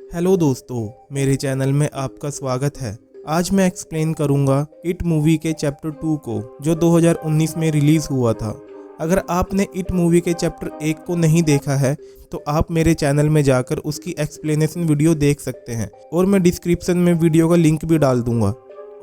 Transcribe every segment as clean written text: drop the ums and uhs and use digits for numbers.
Hello दोस्तों, मेरे channel में आपका स्वागत है। आज मैं एक्सप्लेन करूंगा इट मूवी के चैप्टर 2 को, जो 2019 में रिलीज़ हुआ था। अगर आपने इट मूवी के चैप्टर 1 को नहीं देखा है तो आप मेरे चैनल में जाकर उसकी एक्सप्लेनेशन वीडियो देख सकते हैं और मैं डिस्क्रिप्शन में वीडियो का लिंक भी डाल दूंगा।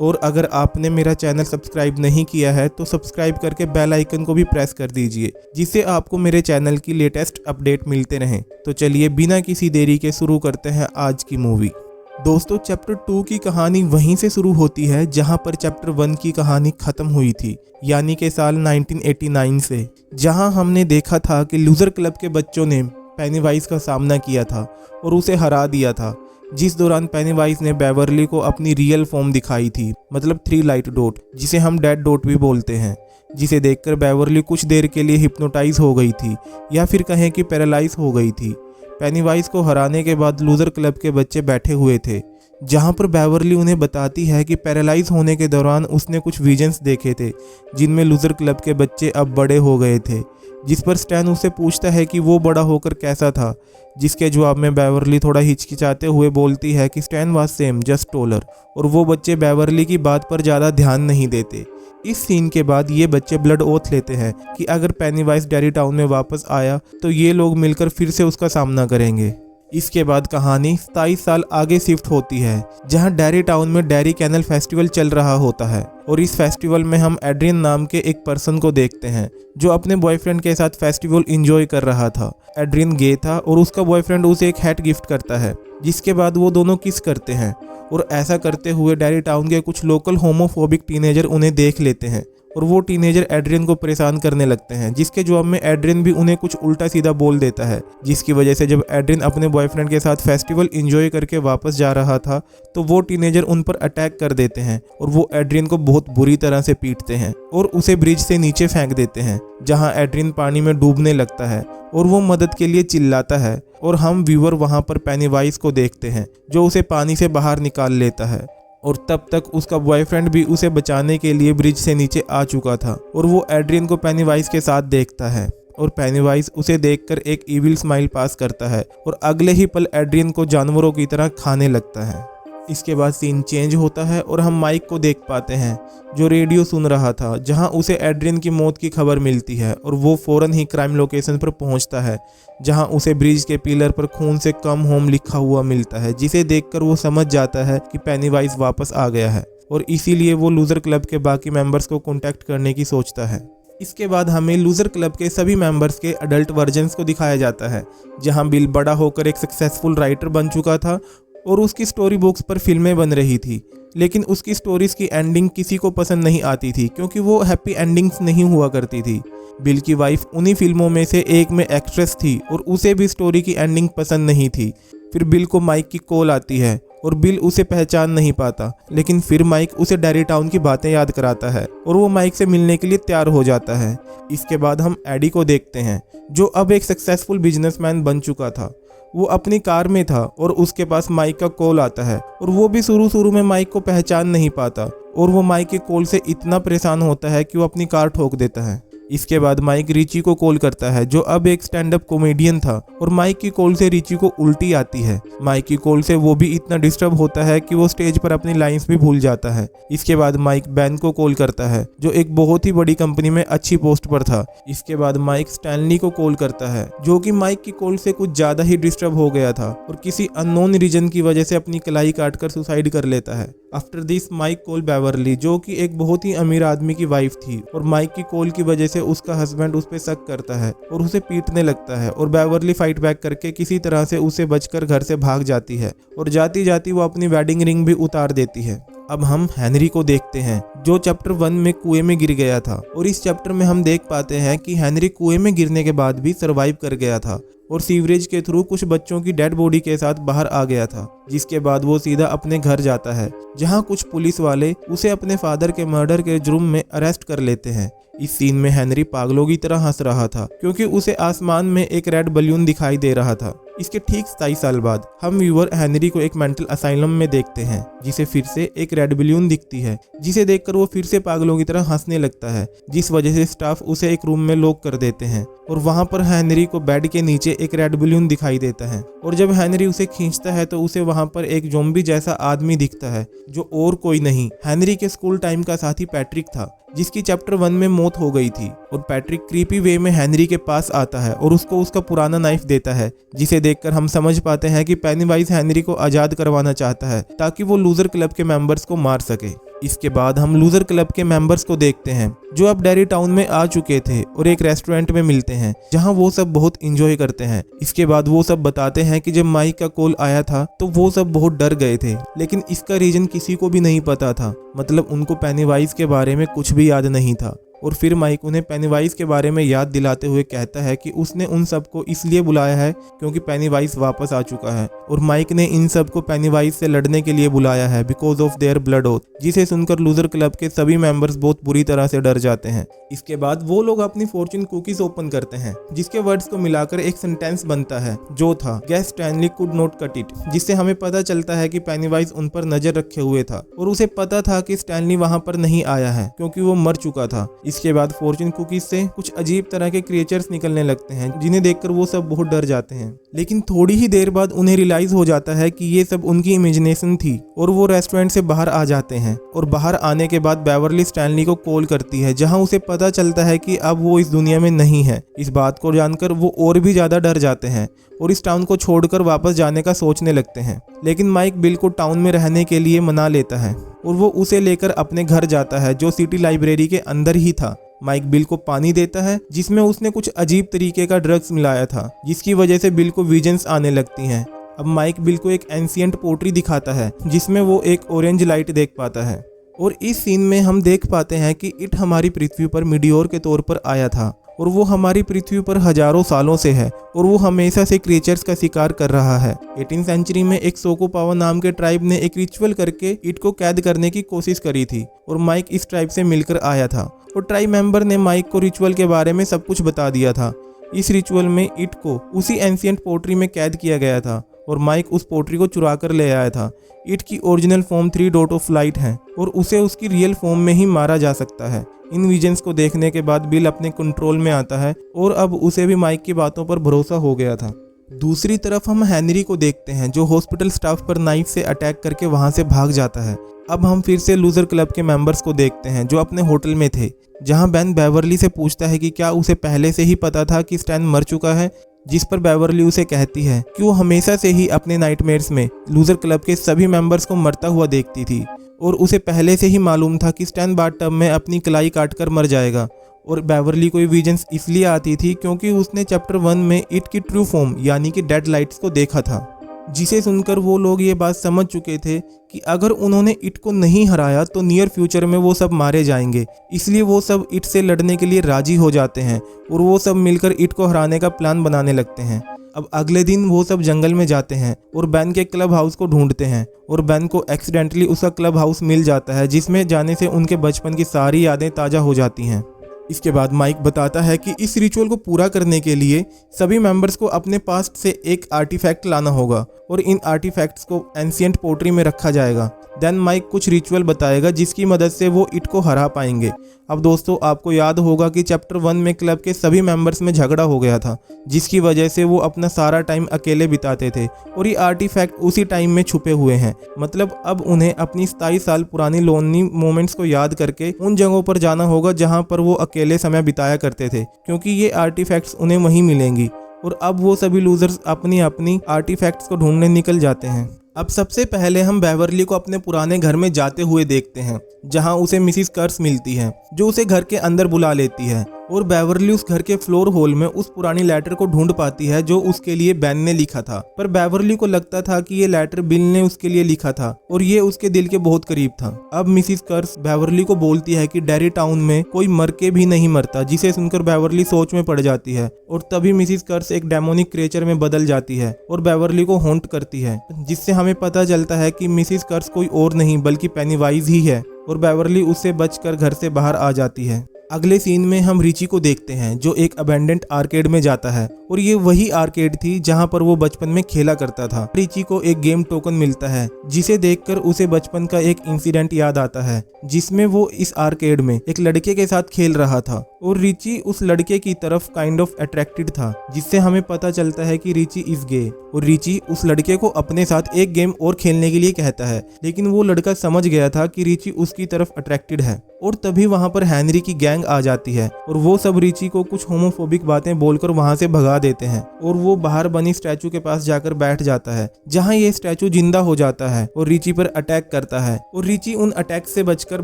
और अगर आपने मेरा चैनल सब्सक्राइब नहीं किया है तो सब्सक्राइब करके बेल आइकन को भी प्रेस कर दीजिए, जिससे आपको मेरे चैनल की लेटेस्ट अपडेट मिलते रहें। तो चलिए बिना किसी देरी के शुरू करते हैं आज की मूवी। दोस्तों, चैप्टर 2 की कहानी वहीं से शुरू होती है जहां पर चैप्टर 1 की कहानी खत्म हुई थी, यानी कि साल 1989 से, जहां हमने देखा था कि लूजर क्लब के बच्चों ने पेनीवाइज का सामना किया था और उसे हरा दिया था, जिस दौरान पेनीवाइज ने बेवर्ली को अपनी रियल फॉर्म दिखाई थी, मतलब 3 लाइट डॉट, जिसे हम डेड डॉट भी बोलते हैं, जिसे देखकर बेवर्ली कुछ देर के लिए हिप्नोटाइज हो गई थी, या फिर कहें कि पैरालाइज हो गई थी। पेनीवाइज को हराने के बाद लूजर क्लब के बच्चे बैठे हुए थे, जहां पर बेवर्ली उन्हें बताती है कि पैरालाइज होने के दौरान उसने कुछ विजन्स देखे थे, जिनमें लूजर क्लब के बच्चे अब बड़े हो गए थे। जिस पर स्टैन उससे पूछता है कि वो बड़ा होकर कैसा था, जिसके जवाब में बेवर्ली थोड़ा हिचकिचाते हुए बोलती है कि स्टैन वाज सेम जस्ट टोलर, और वो बच्चे बेवर्ली की बात पर ज़्यादा ध्यान नहीं देते। इस सीन के बाद ये बच्चे ब्लड ओथ लेते हैं कि अगर पेनीवाइज डेरी टाउन में वापस आया तो ये लोग मिलकर फिर से उसका सामना करेंगे। इसके बाद कहानी 27 साल आगे शिफ्ट होती है, जहां डेरी टाउन में डेरी कैनल फेस्टिवल चल रहा होता है, और इस फेस्टिवल में हम एड्रियन नाम के एक पर्सन को देखते हैं जो अपने बॉयफ्रेंड के साथ फेस्टिवल एंजॉय कर रहा था। एड्रियन गे था और उसका बॉयफ्रेंड उसे एक हैट गिफ्ट करता है, जिसके बाद वो दोनों किस करते हैं, और ऐसा करते हुए डेरी टाउन के कुछ लोकल होमोफोबिक टीनेजर उन्हें देख लेते हैं और वो टीनेजर एड्रियन को परेशान करने लगते हैं, जिसके जवाब में एड्रियन भी उन्हें कुछ उल्टा सीधा बोल देता है, जिसकी वजह से जब एड्रियन अपने बॉयफ्रेंड के साथ फेस्टिवल एंजॉय करके वापस जा रहा था तो वो टीनेजर उन पर अटैक कर देते हैं और वो एड्रियन को बहुत बुरी तरह से पीटते हैं और उसे ब्रिज से नीचे फेंक देते हैं, जहां एड्रियन पानी में डूबने लगता है और वो मदद के लिए चिल्लाता है, और हम व्यूअर वहां पर पेनीवाइज को देखते हैं जो उसे पानी से बाहर निकाल लेता है। और तब तक उसका बॉयफ्रेंड भी उसे बचाने के लिए ब्रिज से नीचे आ चुका था, और वो एड्रियन को पेनीवाइज के साथ देखता है और पेनीवाइज उसे देखकर एक इविल स्माइल पास करता है और अगले ही पल एड्रियन को जानवरों की तरह खाने लगता है। इसके बाद सीन चेंज होता है और हम माइक को देख पाते हैं जो रेडियो सुन रहा था, जहां उसे एड्रियन की मौत की खबर मिलती है, और वो फौरन ही क्राइम लोकेशन पर पहुंचता है, जहां उसे ब्रिज के पिलर पर खून से कम होम लिखा हुआ मिलता है, जिसे देखकर वो समझ जाता है कि पेनीवाइज वापस आ गया है, और इसीलिए वो लूजर क्लब के बाकी मेंबर्स को कॉन्टैक्ट करने की सोचता है। इसके बाद हमें लूजर क्लब के सभी मेंबर्स के अडल्ट वर्जन्स को दिखाया जाता है, जहां बिल बड़ा होकर एक सक्सेसफुल राइटर बन चुका था और उसकी स्टोरी बुक्स पर फिल्में बन रही थी, लेकिन उसकी स्टोरीज की एंडिंग किसी को पसंद नहीं आती थी, क्योंकि वो हैप्पी एंडिंग्स नहीं हुआ करती थी। बिल की वाइफ उन्हीं फिल्मों में से एक में एक्ट्रेस थी और उसे भी स्टोरी की एंडिंग पसंद नहीं थी। फिर बिल को माइक की कॉल आती है और बिल उसे पहचान नहीं पाता, लेकिन फिर माइक उसे डेरी टाउन की बातें याद कराता है और वो माइक से मिलने के लिए तैयार हो जाता है। इसके बाद हम एडी को देखते हैं, जो अब एक सक्सेसफुल बिजनेसमैन बन चुका था। वो अपनी कार में था और उसके पास माइक का कॉल आता है, और वो भी शुरू में माइक को पहचान नहीं पाता, और वो माइक के कॉल से इतना परेशान होता है कि वो अपनी कार ठोक देता है। इसके बाद माइक रिची को कॉल करता है, जो अब एक स्टैंड अप कॉमेडियन था, और माइक की कॉल से रिची को उल्टी आती है। माइक की कॉल से वो भी इतना डिस्टर्ब होता है कि वो स्टेज पर अपनी लाइंस भी भूल जाता है। इसके बाद माइक बैन को कॉल करता है, जो एक बहुत ही बड़ी कंपनी में अच्छी पोस्ट पर था। इसके बाद माइक स्टैनली को कॉल करता है, जो कि माइक की कॉल से कुछ ज्यादा ही डिस्टर्ब हो गया था और किसी अननोन रीजन की वजह से अपनी कलाई काटकर सुसाइड कर लेता है। After this Mike call Beverly, जो कि एक बहुत ही अमीर आदमी की वाइफ थी, और माइक की कॉल की वजह से उसका हस्बैंड उस पर शक करता है और उसे पीटने लगता है, और बेवर्ली फाइट बैक करके किसी तरह से उसे बचकर घर से भाग जाती है, और जाती जाती वो अपनी वेडिंग रिंग भी उतार देती है। अब हम हेनरी को देखते हैं, जो चैप्टर 1 में कुएं में गिर गया था, और इस चैप्टर में हम देख पाते हैं कि हेनरी कुएं में गिरने के बाद भी सरवाइव कर गया था और सीवरेज के थ्रू कुछ बच्चों की डेड बॉडी के साथ बाहर आ गया था, जिसके बाद वो सीधा अपने घर जाता है, जहां कुछ पुलिस वाले उसे अपने फादर के मर्डर के जुर्म में अरेस्ट कर लेते हैं। इस सीन में हेनरी पागलों की तरह हंस रहा था क्योंकि उसे आसमान में एक रेड बलून दिखाई दे रहा था। इसके ठीक 27 साल बाद हम व्यूअर हेनरी को एक मेंटल असाइलम में देखते हैं, जिसे फिर से एक रेड बलून दिखती है, जिसे देखकर वो फिर से पागलों की तरह हंसने लगता है, जिस वजह से स्टाफ उसे एक रूम में लॉक कर देते हैं और वहां पर हेनरी को बेड के नीचे एक रेड बलून दिखाई देता है और जब हेनरी उसे खींचता है तो उसे वहां पर एक ज़ॉम्बी जैसा आदमी दिखता है जो और कोई नहीं हेनरी के स्कूल टाइम का साथी पैट्रिक था, जिसकी चैप्टर 1 में मौत हो गई थी। और पैट्रिक क्रीपी वे में हेनरी के पास आता है और उसको उसका पुराना नाइफ देता है, जिसे देखकर हम समझ पाते हैं कि पेनीवाइज हेनरी को आज़ाद करवाना चाहता है ताकि वो लूजर क्लब के मेंबर्स को मार सके। इसके बाद हम लूजर क्लब के मेंबर्स को देखते हैं जो अब डेरी टाउन में आ चुके थे और एक रेस्टोरेंट में मिलते हैं जहां वो सब बहुत इंजॉय करते हैं। इसके बाद वो सब बताते हैं कि जब माइक का कॉल आया था तो वो सब बहुत डर गए थे, लेकिन इसका रीजन किसी को भी नहीं पता था। मतलब उनको पेनीवाइज के बारे में कुछ भी याद नहीं था। और फिर माइक उन्हें पेनीवाइज के बारे में याद दिलाते हुए कहता है कि उसने उन सबको इसलिए बुलाया है क्योंकि पेनीवाइज वापस आ चुका है और माइक ने इन सबको पेनीवाइज से लड़ने के लिए बुलाया है because of their blood oath, जिसे सुनकर लूजर क्लब के सभी मेंबर्स बहुत बुरी तरह से डर जाते हैं। इसके बाद वो लोग अपनी फॉर्चून कुकीज ओपन करते हैं, जिसके वर्ड्स को मिलाकर एक सेंटेंस बनता है जो था guess Stanley could not cut it, जिससे हमें पता चलता है कि पेनीवाइज उन पर नजर रखे हुए था और उसे पता था कि स्टैनली वहां पर नहीं आया है क्योंकि वो मर चुका था। इसके बाद फॉर्चून कुकीज से कुछ अजीब तरह के क्रिएचर्स निकलने लगते हैं जिन्हें देखकर वो सब बहुत डर जाते हैं, लेकिन थोड़ी ही देर बाद उन्हें रियलाइज हो जाता है कि ये सब उनकी इमेजिनेशन थी और वो रेस्टोरेंट से बाहर आ जाते हैं। और बाहर आने के बाद बेवर्ली स्टैनली को कॉल करती है, जहां उसे पता चलता है कि अब वो इस दुनिया में नहीं है। इस बात को जानकर वो और भी ज्यादा डर जाते हैं और इस टाउन को छोड़कर वापस जाने का सोचने लगते हैं, लेकिन माइक बिल को टाउन में रहने के लिए मना लेता है और वो उसे लेकर अपने घर जाता है जो सिटी लाइब्रेरी के अंदर ही था। माइक बिल को पानी देता है जिसमें उसने कुछ अजीब तरीके का ड्रग्स मिलाया था, जिसकी वजह से बिल को विजन्स आने लगती हैं। अब माइक बिल को एक एंशिएंट पोट्री दिखाता है जिसमें वो एक ऑरेंज लाइट देख पाता है और इस सीन में हम देख पाते हैं कि इट हमारी पृथ्वी पर मीडियोर के तौर पर आया था और वो हमारी पृथ्वी पर हजारों सालों से है और वो हमेशा से क्रिएचर्स का शिकार कर रहा है। 18वीं सेंचुरी में एक सोकोपावा नाम के ट्राइब ने एक रिचुअल करके इट को कैद करने की कोशिश करी थी और माइक इस ट्राइब से मिलकर आया था और ट्राइब मेंबर ने माइक को रिचुअल के बारे में सब कुछ बता दिया था। इस रिचुअल में इट को उसी एंशिएंट पोट्री में कैद किया गया था और माइक उस पोट्री को चुरा कर ले आया था। इट की original form 3 dot of light है और उसे उसकी रियल फॉर्म में ही मारा जा सकता है। इन विजन्स को देखने के बाद बिल अपने कंट्रोल में आता है और अब उसे भी माइक की बातों पर भरोसा हो गया था। दूसरी तरफ हम हेनरी को देखते हैं जो हॉस्पिटल स्टाफ पर नाइफ से अटैक करके वहां से भाग जाता है। अब हम फिर से लूजर क्लब के मेंबर्स को देखते हैं जो अपने होटल में थे, जहां बेन बेवर्ली से पूछता है कि क्या उसे पहले से ही पता था कि स्टैन मर चुका है, जिस पर बेवर्ली उसे कहती है कि वो हमेशा से ही अपने नाइटमेयर्स में लूजर क्लब के सभी मेंबर्स को मरता हुआ देखती थी और उसे पहले से ही मालूम था कि स्टैन बाथटब में अपनी कलाई काटकर मर जाएगा। और बेवर्ली को विजन्स इसलिए आती थी क्योंकि उसने चैप्टर 1 में इट की ट्रू फॉर्म यानी कि डेड लाइट्स को देखा था, जिसे सुनकर वो लोग ये बात समझ चुके थे कि अगर उन्होंने इट को नहीं हराया तो नियर फ्यूचर में वो सब मारे जाएंगे। इसलिए वो सब इट से लड़ने के लिए राजी हो जाते हैं और वो सब मिलकर इट को हराने का प्लान बनाने लगते हैं। अब अगले दिन वो सब जंगल में जाते हैं और बेन के क्लब हाउस को ढूंढते हैं और बेन को एक्सीडेंटली उसका क्लब हाउस मिल जाता है, जिसमें जाने से उनके बचपन की सारी यादें ताज़ा हो जाती हैं। इसके बाद माइक बताता है कि इस रिचुअल को पूरा करने के लिए सभी मेंबर्स को अपने पास्ट से एक आर्टिफैक्ट लाना होगा और इन आर्टिफैक्ट्स को एंशिएंट पोट्री में रखा जाएगा। देन माइक कुछ रिचुअल बताएगा जिसकी मदद से वो इट को हरा पाएंगे। अब दोस्तों, आपको याद होगा कि चैप्टर 1 में क्लब के सभी मेंबर्स में झगड़ा हो गया था, जिसकी वजह से वो अपना सारा टाइम अकेले बिताते थे और ये आर्टिफैक्ट उसी टाइम में छुपे हुए हैं। मतलब अब उन्हें अपनी 27 साल पुरानी लोनली मोमेंट्स को याद करके उन जगहों पर जाना होगा जहां पर वो अकेले समय बिताया करते थे, क्योंकि ये आर्टिफैक्ट्स उन्हें वहीं मिलेंगी। और अब वो सभी लूजर्स अपनी अपनी आर्टिफैक्ट्स को ढूंढने निकल जाते हैं। अब सबसे पहले हम बेवर्ली को अपने पुराने घर में जाते हुए देखते हैं, जहां उसे मिसिस कर्स मिलती है जो उसे घर के अंदर बुला लेती है और बेवर्ली उस घर के फ्लोर होल में उस पुरानी लेटर को ढूंढ पाती है जो उसके लिए बेन ने लिखा था। पर बेवर्ली को लगता था कि ये लेटर बिल ने उसके लिए लिखा था और ये उसके दिल के बहुत करीब था। अब मिसिस कर्स बेवर्ली को बोलती है कि डेरी टाउन में कोई मर के भी नहीं मरता, जिसे सुनकर बेवर्ली सोच में पड़ जाती है और तभी मिसिस कर्स एक डेमोनिक क्रिएचर में बदल जाती है और बेवर्ली को हॉन्ट करती है, जिससे हमें पता चलता है कि मिसिस कर्स कोई और नहीं बल्कि पेनीवाइज ही है और बेवर्ली उससे बचकर घर से बाहर आ जाती है। अगले सीन में हम रिची को देखते हैं जो एक अबेंडेंट आर्केड में जाता है और ये वही आर्केड थी जहां पर वो बचपन में खेला करता था। रिची को एक गेम टोकन मिलता है जिसे देखकर उसे बचपन का एक इंसिडेंट याद आता है जिसमें वो इस आर्केड में एक लड़के के साथ खेल रहा था और रिची उस लड़के की तरफ काइंड ऑफ अट्रैक्टेड था, जिससे हमें पता चलता है कि रिची इज गे। और रिची उस लड़के को अपने साथ एक गेम और खेलने के लिए कहता है, लेकिन वो लड़का समझ गया था कि रिची उसकी तरफ अट्रैक्टेड है। और तभी वहां पर हेनरी की गैंग आ जाती है और वो सब रिची को कुछ होमोफोबिक बातें बोलकर वहां से भगा देते हैं और वो बाहर बनी स्टैचू के पास जाकर बैठ जाता है जहां ये स्टैचू जिंदा हो जाता है और रिची पर अटैक करता है और रिची उन अटैक से बचकर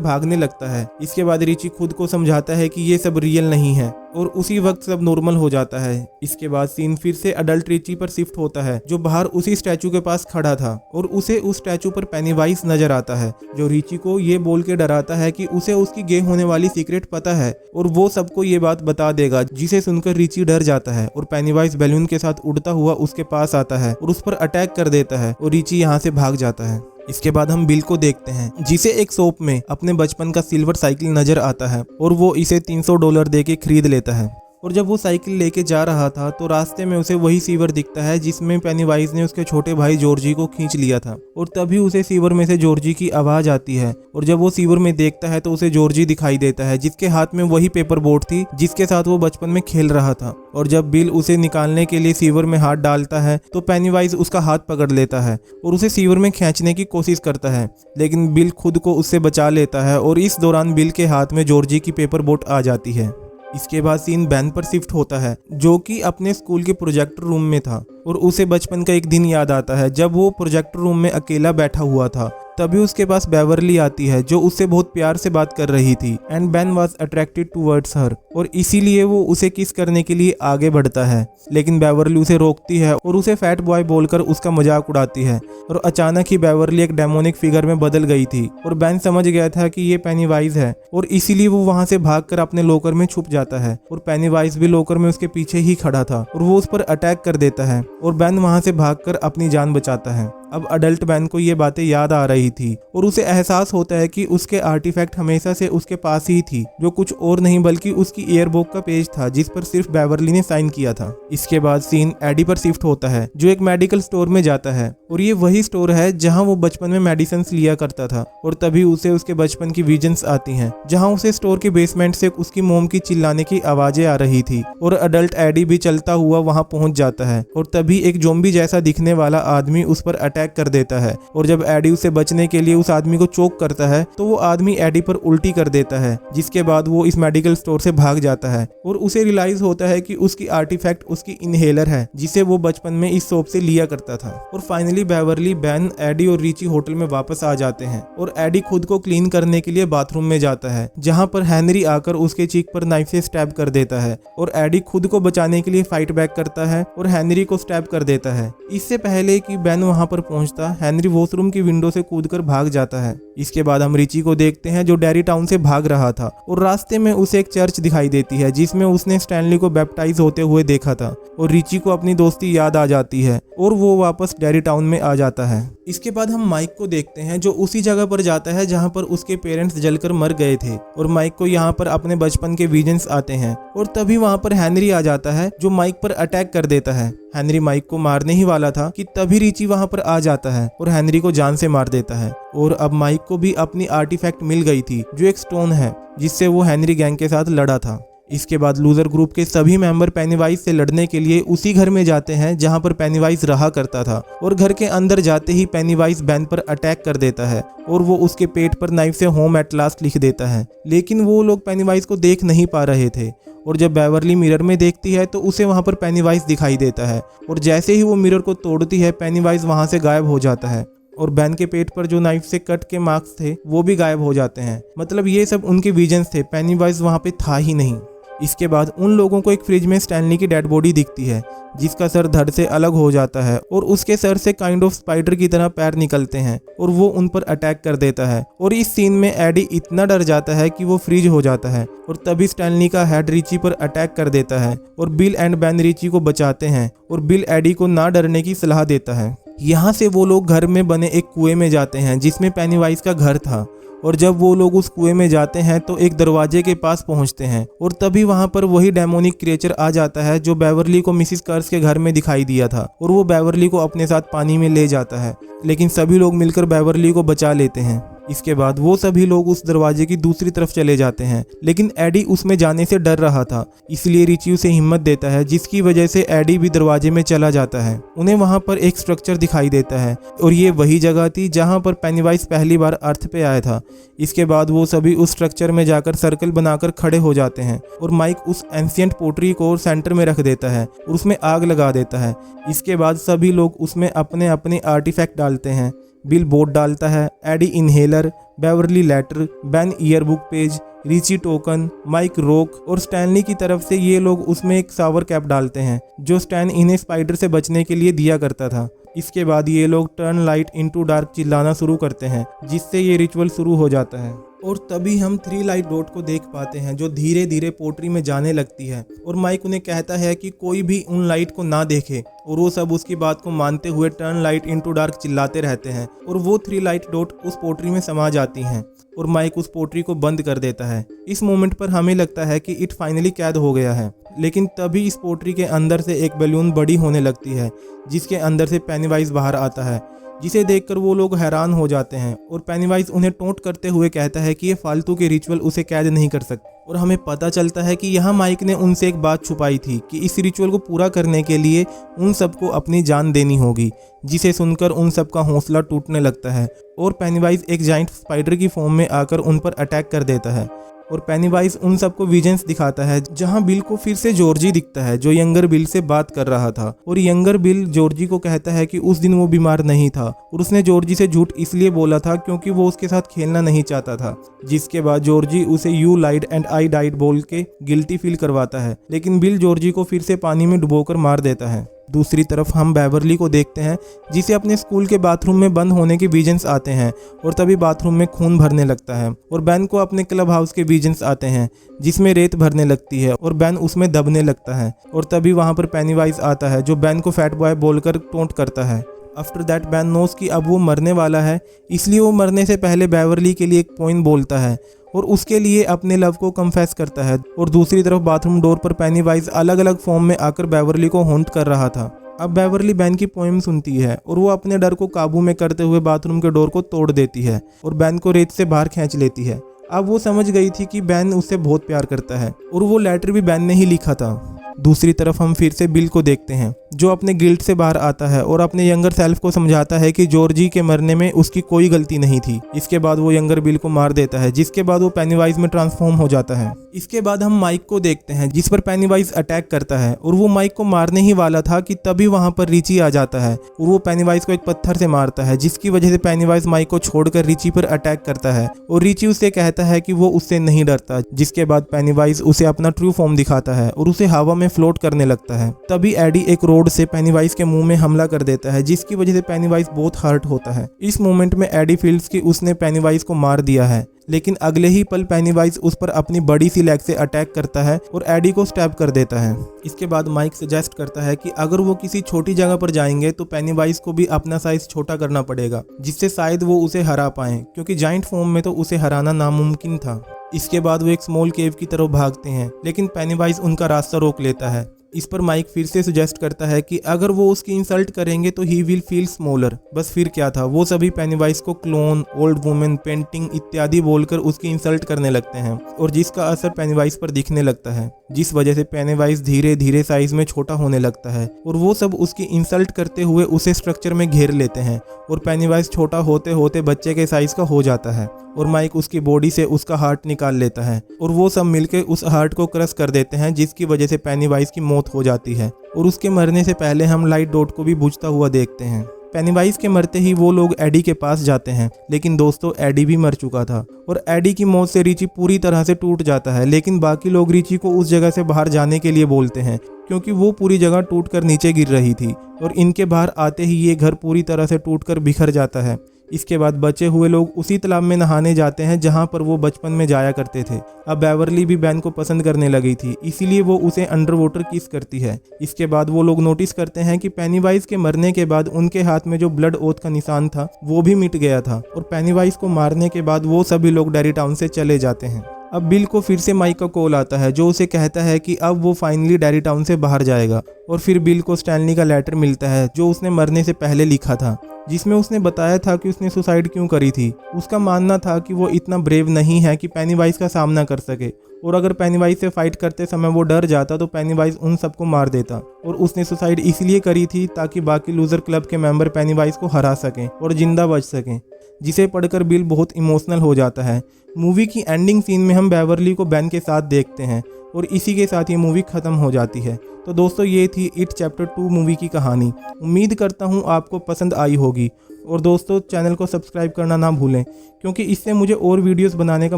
भागने लगता है। इसके बाद रिची खुद को समझाता है कि ये सब रियल नहीं है और उसी वक्त सब नॉर्मल हो जाता है। इसके बाद सीन फिर से अडल्ट रिची पर शिफ्ट होता है जो बाहर उसी स्टैचू के पास खड़ा था और उसे उस स्टैचू पर पेनीवाइज नजर आता है जो रिची को ये बोल के डराता है कि उसे उसकी गे होने वाली सीक्रेट पता है और वो सबको ये बात बता देगा, जिसे सुनकर रिची डर जाता है और पेनीवाइज बैलून के साथ उड़ता हुआ उसके पास आता है और उस पर अटैक कर देता है और रिची यहाँ से भाग जाता है। इसके बाद हम बिल को देखते हैं जिसे एक शॉप में अपने बचपन का सिल्वर साइकिल नजर आता है और वो इसे $300 देके खरीद लेता है। और जब वो साइकिल लेके जा रहा था तो रास्ते में उसे वही सीवर दिखता है जिसमें पेनीवाइज ने उसके छोटे भाई जॉर्जी को खींच लिया था और तभी उसे सीवर में से जॉर्जी की आवाज आती है और जब वो सीवर में देखता है तो उसे जॉर्जी दिखाई देता है जिसके हाथ में वही पेपर बोट थी जिसके साथ वो बचपन में खेल रहा था। और जब बिल उसे निकालने के लिए सीवर में हाथ डालता है तो पेनीवाइज उसका हाथ पकड़ लेता है और उसे सीवर में खींचने की कोशिश करता है, लेकिन बिल खुद को उससे बचा लेता है और इस दौरान बिल के हाथ में जॉर्जी की पेपर बोट आ जाती है। इसके बाद सीन बैन पर शिफ्ट होता है जो कि अपने स्कूल के प्रोजेक्टर रूम में था और उसे बचपन का एक दिन याद आता है जब वो प्रोजेक्टर रूम में अकेला बैठा हुआ था। तभी उसके पास बेवरली आती है जो उससे बहुत प्यार से बात कर रही थी and ban was attracted towards हर और इसीलिए वो उसे किस करने के लिए आगे बढ़ता है, लेकिन बेवरली उसे रोकती है और उसे फैट बॉय बोलकर उसका मजाक उड़ाती है। और अचानक ही बेवरली एक डेमोनिक फिगर में बदल गई थी और बैन समझ गया था कि ये पेनीवाइज है और इसीलिए वो वहां से भागकर अपने लॉकर में छुप जाता है और पेनीवाइज भी लॉकर में उसके पीछे ही खड़ा था और वो उस पर अटैक कर देता है और बैन वहां से भागकर अपनी जान बचाता है। अब अडल्ट बैन को ये बातें याद आ रही थी और उसे एहसास होता है कि उसके आर्टिफैक्ट हमेशा से उसके पास ही थी जो कुछ और नहीं बल्कि उसकी ईयरबुक का पेज था जिस पर सिर्फ बेवरली ने साइन किया था। इसके बाद सीन एडी पर शिफ्ट होता है जो एक मेडिकल स्टोर में जाता है और ये वही स्टोर है जहां वो बचपन में मेडिसिन लिया करता था और तभी उसे उसके बचपन की विजन्स आती हैं जहां उसे स्टोर के बेसमेंट से उसकी मोम की चिल्लाने की आवाजें आ रही थी और अडल्ट एडी भी चलता हुआ वहां पहुंच जाता है और तभी एक ज़ॉम्बी जैसा दिखने वाला आदमी उस पर अटैक कर देता है और जब एडी उसे बचने के लिए उस आदमी को चोक करता है तो वो आदमी एडी पर उल्टी कर देता है, जिसके बाद वो इस मेडिकल स्टोर से भाग जाता है और उसे रियलाइज होता है कि उसकी आर्टिफैक्ट उसकी इनहेलर है जिसे वो बचपन में इस शॉप से लिया करता था। और फाइनली बेवरली, बैन, एडी और रिची होटल में वापस आ जाते हैं और एडी खुद को क्लीन करने के लिए बाथरूम में जाता है जहाँ पर हेनरी आकर उसके चीक पर नाइफ से स्टैब कर देता है और एडी खुद को बचाने के लिए फाइट बैक करता है और हेनरी को स्टैब कर देता है। इससे पहले कि बैन वहां पर पहुंचता, हेनरी वॉशरूम की विंडो से कूदकर भाग जाता है। इसके बाद हम रिची को देखते हैं जो डेरी टाउन से भाग रहा था और रास्ते में उसे एक चर्च दिखाई देती है जिसमें उसने स्टैनली को बैप्टाइज होते हुए देखा था और रिची को अपनी दोस्ती याद आ जाती है और वो वापस डेरी टाउन में आ जाता है। इसके बाद हम माइक को देखते हैं जो उसी जगह पर जाता है जहां पर उसके पेरेंट्स जलकर मर गए थे और माइक को यहाँ पर अपने बचपन के विजन्स आते हैं और तभी वहां पर हेनरी आ जाता है जो माइक पर अटैक कर देता है। हेनरी माइक को मारने ही वाला था कि तभी रिची वहां पर आ जाता है और हेनरी को जान से मार देता है। और अब माइक को भी अपनी आर्टिफैक्ट मिल गई थी जो एक स्टोन है जिससे वो हेनरी गैंग के साथ लड़ा था। इसके बाद लूजर ग्रुप के सभी मेंबर पेनीवाइज से लड़ने के लिए उसी घर में जाते हैं जहां पर पेनीवाइज रहा करता था और घर के अंदर जाते ही पेनीवाइज बैन पर अटैक कर देता है और वो उसके पेट पर नाइफ से होम एट लास्ट लिख देता है, लेकिन वो लोग पेनीवाइज को देख नहीं पा रहे थे। और जब बेवरली मिरर में देखती है तो उसे वहां पर पेनीवाइज दिखाई देता है और जैसे ही वो मिरर को तोड़ती है पेनीवाइज वहां से गायब हो जाता है और बैन के पेट पर जो नाइफ से कट के मार्क्स थे वो भी गायब हो जाते हैं। मतलब ये सब उनके विजन्स थे, पेनीवाइज वहां पे था ही नहीं। इसके बाद उन लोगों को एक फ्रिज में स्टैनली की डेड बॉडी दिखती है जिसका सर धड़ से अलग हो जाता है और उसके सर से काइंड ऑफ स्पाइडर की तरह पैर निकलते हैं और वो उन पर अटैक कर देता है। और इस सीन में एडी इतना डर जाता है कि वो फ्रीज हो जाता है और तभी स्टैनली का हेड रिची पर अटैक कर देता है और बिल एंड बैन रिची को बचाते हैं और बिल एडी को ना डरने की सलाह देता है। यहाँ से वो लोग घर में बने एक कुएं में जाते हैं जिसमें पेनीवाइज का घर था और जब वो लोग उस कुएं में जाते हैं तो एक दरवाजे के पास पहुंचते हैं और तभी वहां पर वही डेमोनिक क्रिएचर आ जाता है जो बेवरली को मिसिस कर्स के घर में दिखाई दिया था, और वो बेवरली को अपने साथ पानी में ले जाता है, लेकिन सभी लोग मिलकर बेवरली को बचा लेते हैं। इसके बाद वो सभी लोग उस दरवाजे की दूसरी तरफ चले जाते हैं, लेकिन एडी उसमें जाने से डर रहा था, इसलिए रिची उसे हिम्मत देता है, जिसकी वजह से एडी भी दरवाजे में चला जाता है। उन्हें वहां पर एक स्ट्रक्चर दिखाई देता है और ये वही जगह थी जहां पर पेनीवाइज पहली बार अर्थ पे आया था। इसके बाद वो सभी उस स्ट्रक्चर में जाकर सर्कल बनाकर खड़े हो जाते हैं और माइक उस एंशिएंट पोट्री को सेंटर में रख देता है और उसमें आग लगा देता है। इसके बाद सभी लोग उसमें अपने अपने आर्टिफैक्ट डालते हैं। बिल बोट डालता है, Eddie inhaler, Beverly letter, Ben yearbook page, Richie token, Mike rock और स्टैनली की तरफ से ये लोग उसमें एक सावर कैप डालते हैं जो स्टैन इन्हें स्पाइडर से बचने के लिए दिया करता था। इसके बाद ये लोग टर्न लाइट इनटू डार्क चिल्लाना शुरू करते हैं, जिससे ये रिचुअल शुरू हो जाता है। और तभी हम 3 लाइट डॉट को देख पाते हैं जो धीरे धीरे पोट्री में जाने लगती है, और माइक उन्हें कहता है कि कोई भी उन लाइट को ना देखे, और वो सब उसकी बात को मानते हुए टर्न लाइट इनटू डार्क चिल्लाते रहते हैं, और वो 3 लाइट डॉट उस पोट्री में समा जाती हैं और माइक उस पोट्री को बंद कर देता है। इस मोमेंट पर हमें लगता है कि इट फाइनली कैद हो गया है, लेकिन तभी इस पोट्री के अंदर से एक बैलून बड़ी होने लगती है, जिसके अंदर से पेनीवाइज बाहर आता है, जिसे देखकर वो लोग हैरान हो जाते हैं, और पेनीवाइज उन्हें टोंट करते हुए कहता है कि ये फालतू के रिचुअल उसे कैद नहीं कर सकते। और हमें पता चलता है कि यहाँ माइक ने उनसे एक बात छुपाई थी कि इस रिचुअल को पूरा करने के लिए उन सबको अपनी जान देनी होगी, जिसे सुनकर उन सबका हौसला टूटने लगता है और पेनीवाइज एक जाइंट स्पाइडर की फॉर्म में आकर उन पर अटैक कर देता है। और पेनीवाइज उन सबको विजन्स दिखाता है, जहां बिल को फिर से जॉर्जी दिखता है जो यंगर बिल से बात कर रहा था, और यंगर बिल जॉर्जी को कहता है कि उस दिन वो बीमार नहीं था और उसने जॉर्जी से झूठ इसलिए बोला था क्योंकि वो उसके साथ खेलना नहीं चाहता था। जिसके बाद जॉर्जी उसे you lied and I died बोल के गिल्टी फील करवाता है, लेकिन बिल जॉर्जी को फिर से पानी में डुबोकर मार देता है। दूसरी तरफ हम बेवरली को देखते हैं, जिसे अपने स्कूल के बाथरूम में बंद होने के विजन्स आते हैं, और तभी बाथरूम में खून भरने लगता है, और बैन को अपने क्लब हाउस के विजन्स आते हैं जिसमें रेत भरने लगती है और बैन उसमें दबने लगता है, और तभी वहां पर पेनीवाइज आता है जो बैन को फैट बॉय बोलकर टोंट करता है। आफ्टर दैट बैन नोस कि अब वो मरने वाला है, इसलिए वो मरने से पहले बेवरली के लिए एक पोइम बोलता है और उसके लिए अपने लव को कन्फेस करता है। और दूसरी तरफ बाथरूम डोर पर पेनीवाइज अलग अलग फॉर्म में आकर बेवरली को हॉन्ट कर रहा था। अब बेवरली बैन की पोएम सुनती है और वो अपने डर को काबू में करते हुए बाथरूम के डोर को तोड़ देती है और बैन को रेत से बाहर खींच लेती है। अब वो समझ गई थी कि बैन उससे बहुत प्यार करता है और वो लेटर भी बैन ने ही लिखा था। दूसरी तरफ हम फिर से बिल को देखते हैं जो अपने गिल्ट से बाहर आता है और अपने यंगर सेल्फ को समझाता है कि जॉर्जी के मरने में उसकी कोई गलती नहीं थी। इसके बाद वो यंगर बिल को मार देता है, जिसके बाद वो पेनीवाइज में ट्रांसफॉर्म हो जाता है। इसके बाद हम माइक को देखते हैं जिस पर पेनीवाइज अटैक करता है और वो माइक को मारने ही वाला था कि तभी वहां पर रिची आ जाता है और वो पेनीवाइज को एक पत्थर से मारता है, जिसकी वजह से पेनीवाइज माइक को छोड़कर रिची पर अटैक करता है और रिची उसे कहता है कि वो उससे नहीं डरता। जिसके बाद पेनीवाइज उसे अपना ट्रू फॉर्म दिखाता है और उसे हवा में फ्लोट करने लगता है। तभी एडी एक रोड से पेनीवाइज के मुंह में हमला कर देता है, जिसकी वजह से पेनीवाइज बहुत हर्ट होता है। इस मोमेंट में एडी फील्स कि उसने पेनीवाइज को मार दिया है, लेकिन अगले ही पल पेनीवाइज उस पर अपनी बड़ी सी लेग से अटैक करता है और एडी को स्टैब कर देता है। इसके बाद माइक सजेस्ट करता है कि अगर वो किसी छोटी जगह पर जाएंगे तो पेनीवाइज को भी अपना साइज छोटा करना पड़ेगा, जिससे शायद वो उसे हरा पाए, क्योंकि जाइंट फॉर्म में तो उसे हराना नामुमकिन था। इसके बाद वो एक स्मॉल केव की तरफ भागते हैं, लेकिन पेनीवाइज उनका रास्ता रोक लेता है। इस पर माइक फिर से सजेस्ट करता है कि अगर वो उसकी इंसल्ट करेंगे तो ही विल फील स्मॉलर। बस फिर क्या था, वो सभी पेनीवाइज को क्लोन, ओल्ड वुमेन, पेंटिंग इत्यादि बोलकर उसकी इंसल्ट करने लगते हैं और जिसका असर पेनीवाइज पर दिखने लगता है, जिस वजह से पेनीवाइज धीरे धीरे साइज में छोटा होने लगता है और वो सब उसकी इंसल्ट करते हुए उसे स्ट्रक्चर में घेर लेते हैं और पेनीवाइज छोटा होते होते बच्चे के साइज का हो जाता है और माइक उसकी बॉडी से उसका हार्ट निकाल लेता है और वो सब मिलकर उस हार्ट को क्रश कर देते हैं, जिसकी वजह से पेनीवाइज की मौत हो जाती है। और उसके मरने से पहले हम लाइट डॉट को भी बुझता हुआ देखते हैं। पेनीवाइज के मरते ही वो लोग एडी के पास जाते हैं, लेकिन दोस्तों एडी भी मर चुका था और एडी की मौत से रिची पूरी तरह से टूट जाता है। लेकिन बाकी लोग रिची को उस जगह से बाहर जाने के लिए बोलते हैं, क्योंकि वो पूरी जगह टूटकर नीचे गिर रही थी और इनके बाहर आते ही ये घर पूरी तरह से टूटकर बिखर जाता है। इसके बाद बचे हुए लोग उसी तालाब में नहाने जाते हैं जहां पर वो बचपन में जाया करते थे। अब बेवरली भी बेन को पसंद करने लगी थी, इसीलिए वो उसे अंडर वाटर किस करती है। इसके बाद वो लोग नोटिस करते हैं कि पेनीवाइज के मरने के बाद उनके हाथ में जो ब्लड ओथ का निशान था वो भी मिट गया था, और पेनीवाइज को मारने के बाद वो सभी लोग डेरी टाउन से चले जाते हैं। अब बिल को फिर से माइक का कॉल आता है जो उसे कहता है कि अब वो फाइनली डेरी टाउन से बाहर जाएगा। और फिर बिल को स्टैनली का लेटर मिलता है जो उसने मरने से पहले लिखा था, जिसमें उसने बताया था कि उसने सुसाइड क्यों करी थी। उसका मानना था कि वो इतना ब्रेव नहीं है कि पेनीवाइज का सामना कर सके, और अगर पेनीवाइज से फाइट करते समय वो डर जाता तो पेनीवाइज उन सबको मार देता। और उसने सुसाइड इसलिए करी थी ताकि बाकी लूजर क्लब के मेंबर पेनीवाइज को हरा सकें और जिंदा बच सकें, जिसे पढ़कर बिल बहुत इमोशनल हो जाता है। मूवी की एंडिंग सीन में हम बेवरली को बेन के साथ देखते हैं, और इसी के साथ ये मूवी ख़त्म हो जाती है। तो दोस्तों, ये थी इट चैप्टर 2 मूवी की कहानी। उम्मीद करता हूँ आपको पसंद आई होगी। और दोस्तों, चैनल को सब्सक्राइब करना ना भूलें, क्योंकि इससे मुझे और वीडियोस बनाने का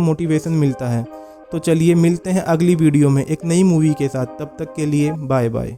मोटिवेशन मिलता है। तो चलिए मिलते हैं अगली वीडियो में एक नई मूवी के साथ। तब तक के लिए बाय बाय।